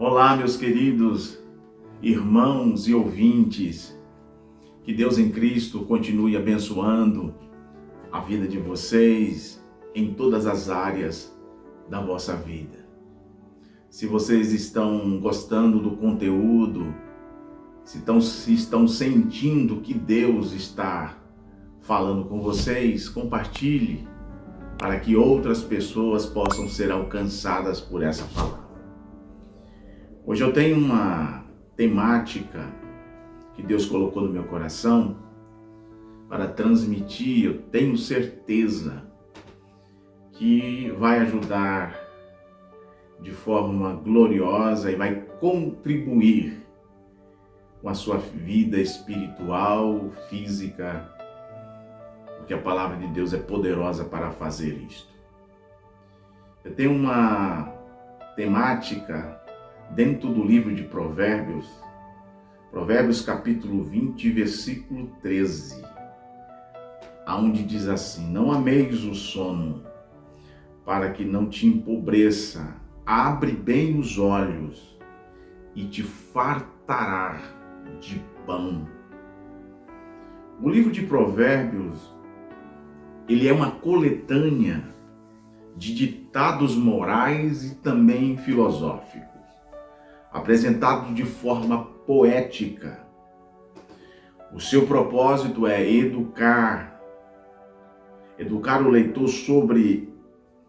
Olá, meus queridos irmãos e ouvintes. Que Deus em Cristo continue abençoando a vida de vocês em todas as áreas da vossa vida. Se vocês estão gostando do conteúdo, se estão sentindo que Deus está falando com vocês, compartilhe para que outras pessoas possam ser alcançadas por essa palavra. Hoje eu tenho uma temática que Deus colocou no meu coração para transmitir. Eu tenho certeza que vai ajudar de forma gloriosa e vai contribuir com a sua vida espiritual, física, porque a palavra de Deus é poderosa para fazer isto. Eu tenho uma temática dentro do livro de Provérbios, Provérbios capítulo 20, versículo 13, aonde diz assim: não ameis o sono, para que não te empobreça, abre bem os olhos e te fartará de pão. O livro de Provérbios, ele é uma coletânea de ditados morais e também filosóficos, apresentado de forma poética. O seu propósito é educar o leitor sobre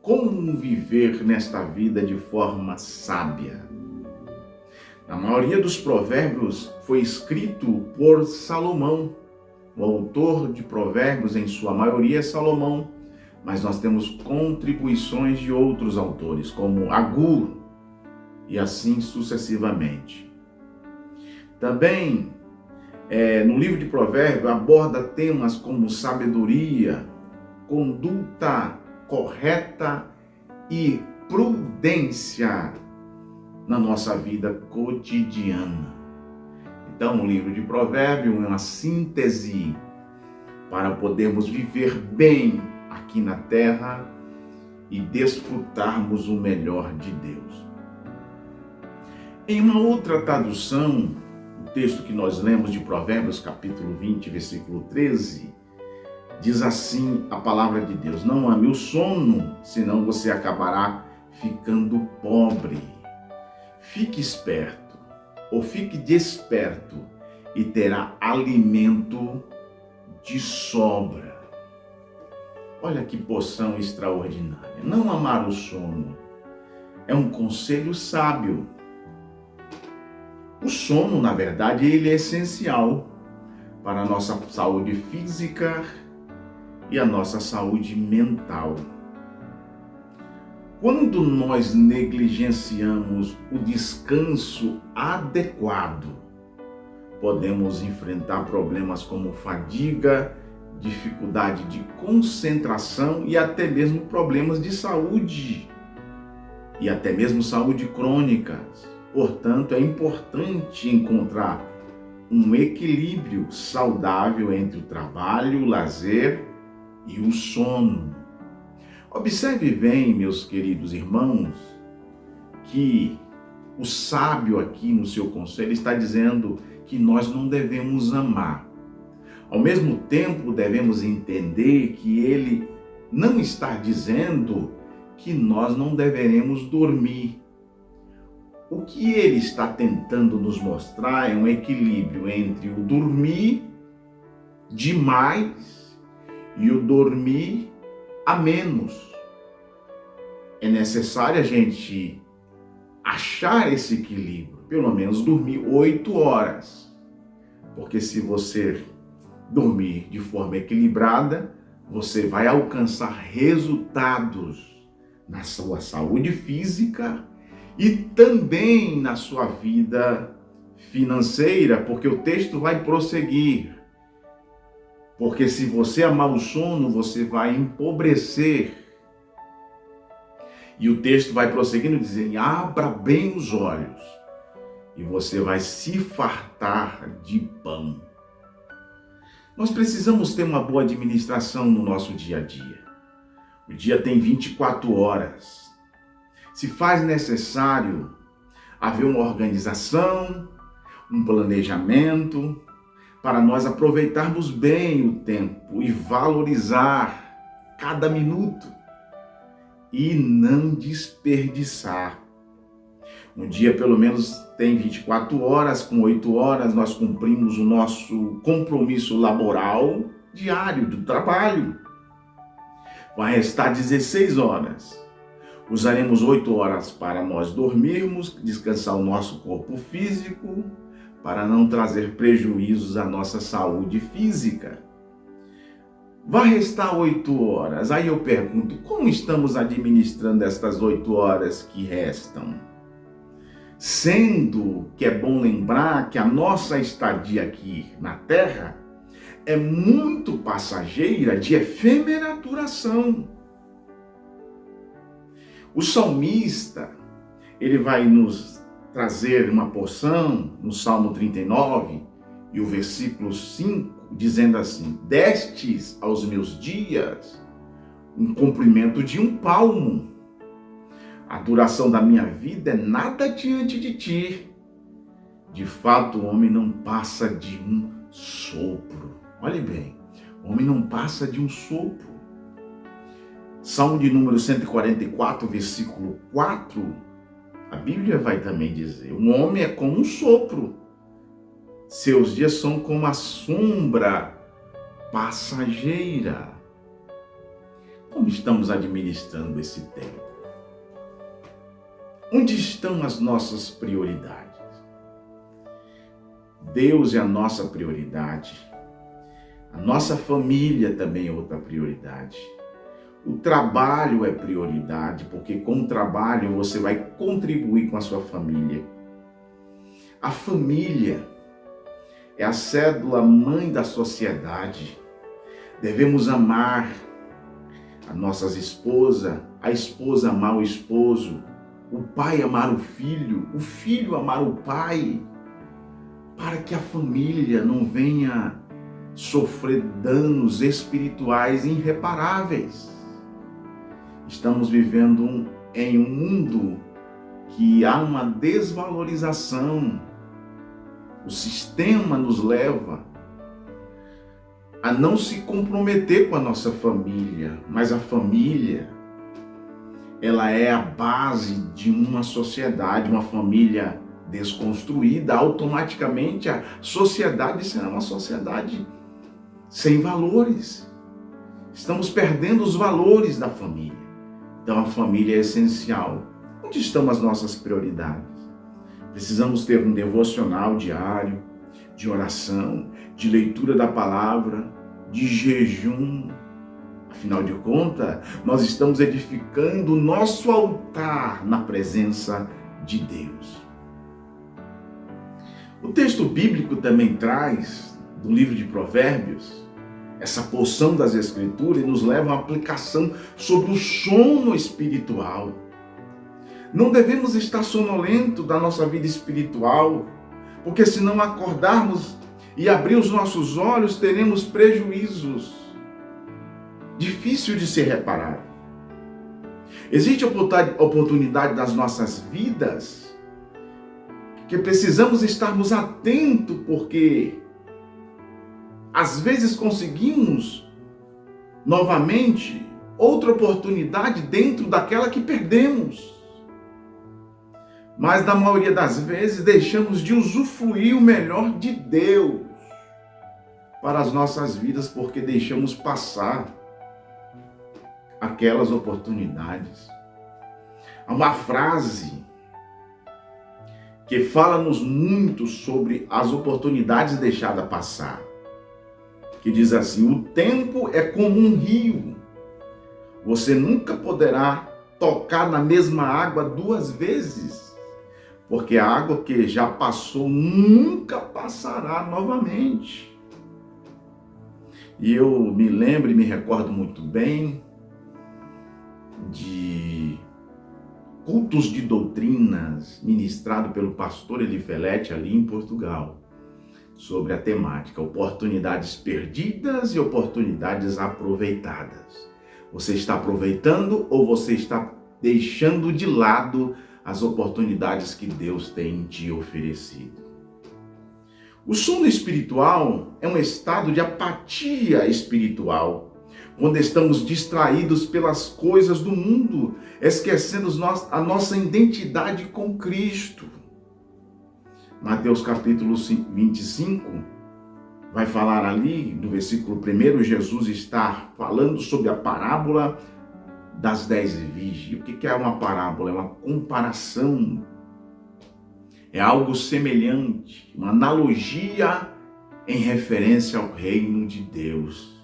como viver nesta vida de forma sábia. A maioria dos provérbios foi escrito por Salomão. O autor de provérbios, em sua maioria, é Salomão, mas nós temos contribuições de outros autores, como Agur, e assim sucessivamente. Também, no livro de Provérbios, aborda temas como sabedoria, conduta correta e prudência na nossa vida cotidiana. Então, o livro de Provérbios é uma síntese para podermos viver bem aqui na terra e desfrutarmos o melhor de Deus. Em uma outra tradução, o texto que nós lemos de Provérbios, capítulo 20, versículo 13, diz assim a palavra de Deus: não ame o sono, senão você acabará ficando pobre. Fique esperto, ou fique desperto, e terá alimento de sobra. Olha que porção extraordinária. Não amar o sono é um conselho sábio. O sono, na verdade, ele é essencial para a nossa saúde física e a nossa saúde mental. Quando nós negligenciamos o descanso adequado, podemos enfrentar problemas como fadiga, dificuldade de concentração e até mesmo problemas de saúde e até mesmo saúde crônica. Portanto, é importante encontrar um equilíbrio saudável entre o trabalho, o lazer e o sono. Observe bem, meus queridos irmãos, que o sábio aqui no seu conselho está dizendo que nós não devemos amar. Ao mesmo tempo, devemos entender que ele não está dizendo que nós não deveremos dormir. O que ele está tentando nos mostrar é um equilíbrio entre o dormir demais e o dormir a menos. É necessário a gente achar esse equilíbrio, pelo menos dormir 8 horas. Porque se você dormir de forma equilibrada, você vai alcançar resultados na sua saúde física e também na sua vida financeira, porque o texto vai prosseguir. Porque se você amar o sono, você vai empobrecer. E o texto vai prosseguindo dizendo: abra bem os olhos e você vai se fartar de pão. Nós precisamos ter uma boa administração no nosso dia a dia. O dia tem 24 horas. Se faz necessário haver uma organização, um planejamento, para nós aproveitarmos bem o tempo e valorizar cada minuto e não desperdiçar. Um dia pelo menos tem 24 horas, com 8 horas nós cumprimos o nosso compromisso laboral diário do trabalho. Vai restar 16 horas. Usaremos 8 horas para nós dormirmos, descansar o nosso corpo físico, para não trazer prejuízos à nossa saúde física. Vai restar 8 horas. Aí eu pergunto, como estamos administrando estas 8 horas que restam? Sendo que é bom lembrar que a nossa estadia aqui na Terra é muito passageira, de efêmera duração. O salmista, ele vai nos trazer uma porção no Salmo 39 e o versículo 5, dizendo assim: destes aos meus dias um comprimento de um palmo. A duração da minha vida é nada diante de ti. De fato, o homem não passa de um sopro. Olhe bem, o homem não passa de um sopro. Salmo de número 144, versículo 4, a Bíblia vai também dizer: um homem é como um sopro, seus dias são como a sombra passageira. Como estamos administrando esse tempo? Onde estão as nossas prioridades? Deus é a nossa prioridade. A nossa família também é outra prioridade. O trabalho é prioridade, porque com o trabalho você vai contribuir com a sua família. A família é a cédula mãe da sociedade. Devemos amar a nossa esposa, a esposa amar o esposo, o pai amar o filho amar o pai, para que a família não venha sofrer danos espirituais irreparáveis. Estamos vivendo em um mundo que há uma desvalorização. O sistema nos leva a não se comprometer com a nossa família, mas a família, ela é a base de uma sociedade. Uma família desconstruída, automaticamente a sociedade será uma sociedade sem valores. Estamos perdendo os valores da família. Então a família é essencial. Onde estão as nossas prioridades? Precisamos ter um devocional diário, de oração, de leitura da palavra, de jejum. Afinal de contas, nós estamos edificando o nosso altar na presença de Deus. O texto bíblico também traz, do livro de Provérbios, essa porção das Escrituras e nos leva a uma aplicação sobre o sono espiritual. Não devemos estar sonolentos da nossa vida espiritual, porque se não acordarmos e abrir os nossos olhos, teremos prejuízos. Difícil de ser reparado. Existe a oportunidade das nossas vidas que precisamos estarmos atentos, porque às vezes conseguimos novamente outra oportunidade dentro daquela que perdemos. Mas na maioria das vezes deixamos de usufruir o melhor de Deus para as nossas vidas, porque deixamos passar aquelas oportunidades. Há uma frase que fala-nos muito sobre as oportunidades deixadas passar, que diz assim: o tempo é como um rio. Você nunca poderá tocar na mesma água 2 vezes, porque a água que já passou nunca passará novamente. E eu me lembro e me recordo muito bem de cultos de doutrinas ministrados pelo pastor Elifelete ali em Portugal, sobre a temática oportunidades perdidas e oportunidades aproveitadas. Você está aproveitando ou você está deixando de lado as oportunidades que Deus tem te oferecido. O sono espiritual é um estado de apatia espiritual, quando estamos distraídos pelas coisas do mundo, esquecendo a nossa identidade com Cristo. Mateus capítulo 25 vai falar ali, no versículo 1, Jesus está falando sobre a parábola das 10 virgens. O que é uma parábola? É uma comparação. É algo semelhante, uma analogia em referência ao reino de Deus.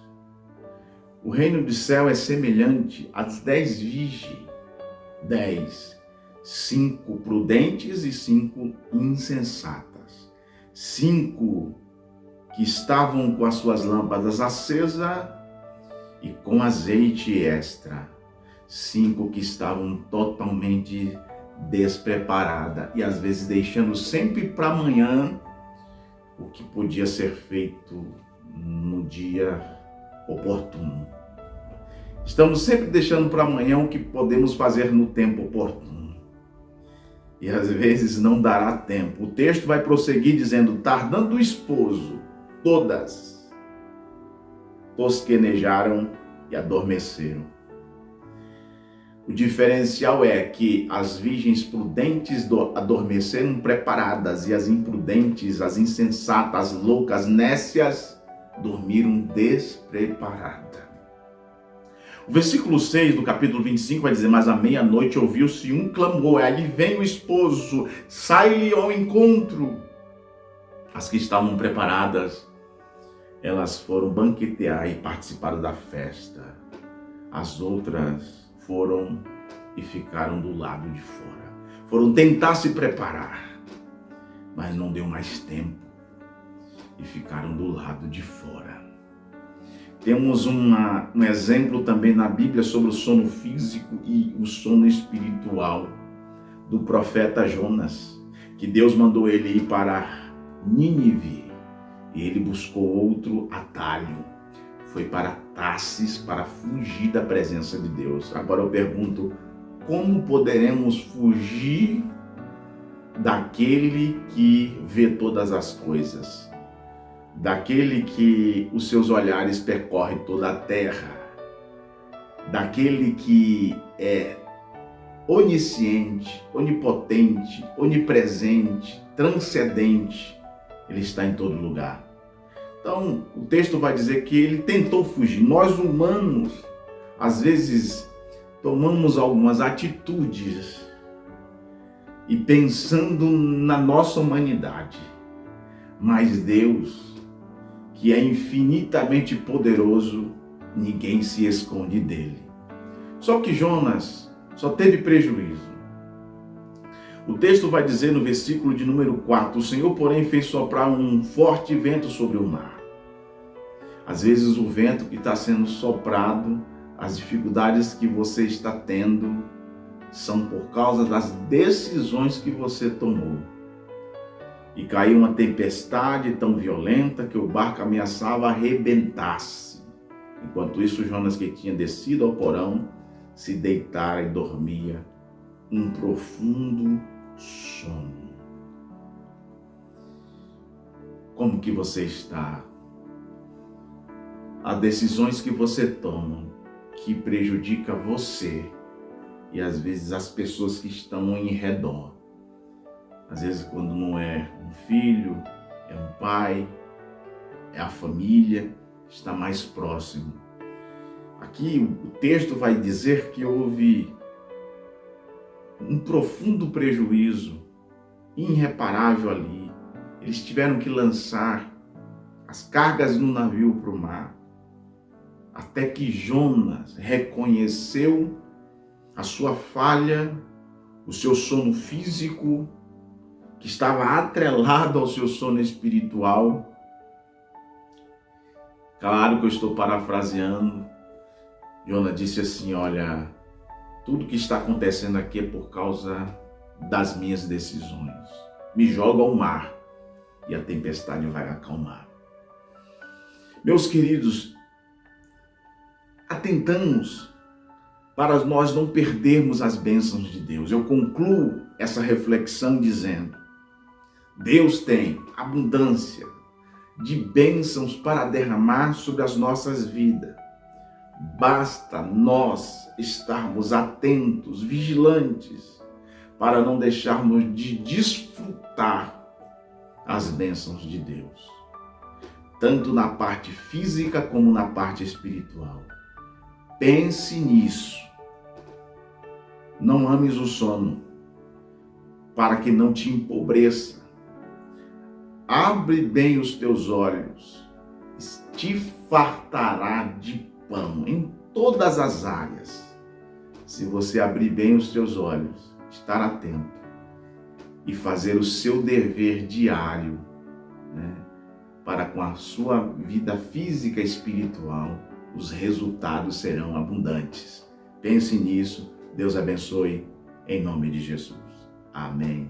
O reino do céu é semelhante às 10 virgens. 10. 5 prudentes e 5 insensatas. 5 que estavam com as suas lâmpadas acesas e com azeite extra. 5 que estavam totalmente despreparadas e às vezes deixando sempre para amanhã o que podia ser feito no dia oportuno. Estamos sempre deixando para amanhã o que podemos fazer no tempo oportuno. E às vezes não dará tempo. O texto vai prosseguir dizendo: tardando o esposo, todas tosquenejaram e adormeceram. O diferencial é que as virgens prudentes adormeceram preparadas e as imprudentes, as insensatas, as loucas, nécias, dormiram despreparadas. O versículo 6 do capítulo 25 vai dizer: mas à meia-noite ouviu-se um clamor, aí vem o esposo, sai-lhe ao encontro. As que estavam preparadas, elas foram banquetear e participaram da festa. As outras foram e ficaram do lado de fora. Foram tentar se preparar, mas não deu mais tempo e ficaram do lado de fora. Temos um exemplo também na Bíblia sobre o sono físico e o sono espiritual do profeta Jonas, que Deus mandou ele ir para Nínive e ele buscou outro atalho. Foi para Tarsis para fugir da presença de Deus. Agora eu pergunto, como poderemos fugir daquele que vê todas as coisas? Daquele que os seus olhares percorrem toda a terra, daquele que é onisciente, onipotente, onipresente, transcendente, ele está em todo lugar. Então, o texto vai dizer que ele tentou fugir. Nós humanos, às vezes, tomamos algumas atitudes e pensando na nossa humanidade, mas Deus, que é infinitamente poderoso, ninguém se esconde dele. Só que Jonas só teve prejuízo. O texto vai dizer no versículo de número 4, o Senhor, porém, fez soprar um forte vento sobre o mar. Às vezes o vento que está sendo soprado, as dificuldades que você está tendo, são por causa das decisões que você tomou. E caiu uma tempestade tão violenta que o barco ameaçava arrebentar-se. Enquanto isso, Jonas, que tinha descido ao porão, se deitara e dormia um profundo sono. Como que você está? Há decisões que você toma que prejudicam você e às vezes as pessoas que estão em redor. Às vezes quando não é um filho, é um pai, é a família, está mais próximo. Aqui o texto vai dizer que houve um profundo prejuízo, irreparável ali. Eles tiveram que lançar as cargas no navio para o mar, até que Jonas reconheceu a sua falha, o seu sono físico, que estava atrelado ao seu sono espiritual. Claro que eu estou parafraseando. Jonas disse assim: olha, tudo que está acontecendo aqui é por causa das minhas decisões. Me joga ao mar e a tempestade vai acalmar. Meus queridos, atentamos para nós não perdermos as bênçãos de Deus. Eu concluo essa reflexão dizendo: Deus tem abundância de bênçãos para derramar sobre as nossas vidas. Basta nós estarmos atentos, vigilantes, para não deixarmos de desfrutar as bênçãos de Deus, tanto na parte física como na parte espiritual. Pense nisso. Não ames o sono, para que não te empobreça. Abre bem os teus olhos, te fartará de pão em todas as áreas. Se você abrir bem os teus olhos, estar atento e fazer o seu dever diário, para com a sua vida física e espiritual, os resultados serão abundantes. Pense nisso. Deus abençoe, em nome de Jesus. Amém.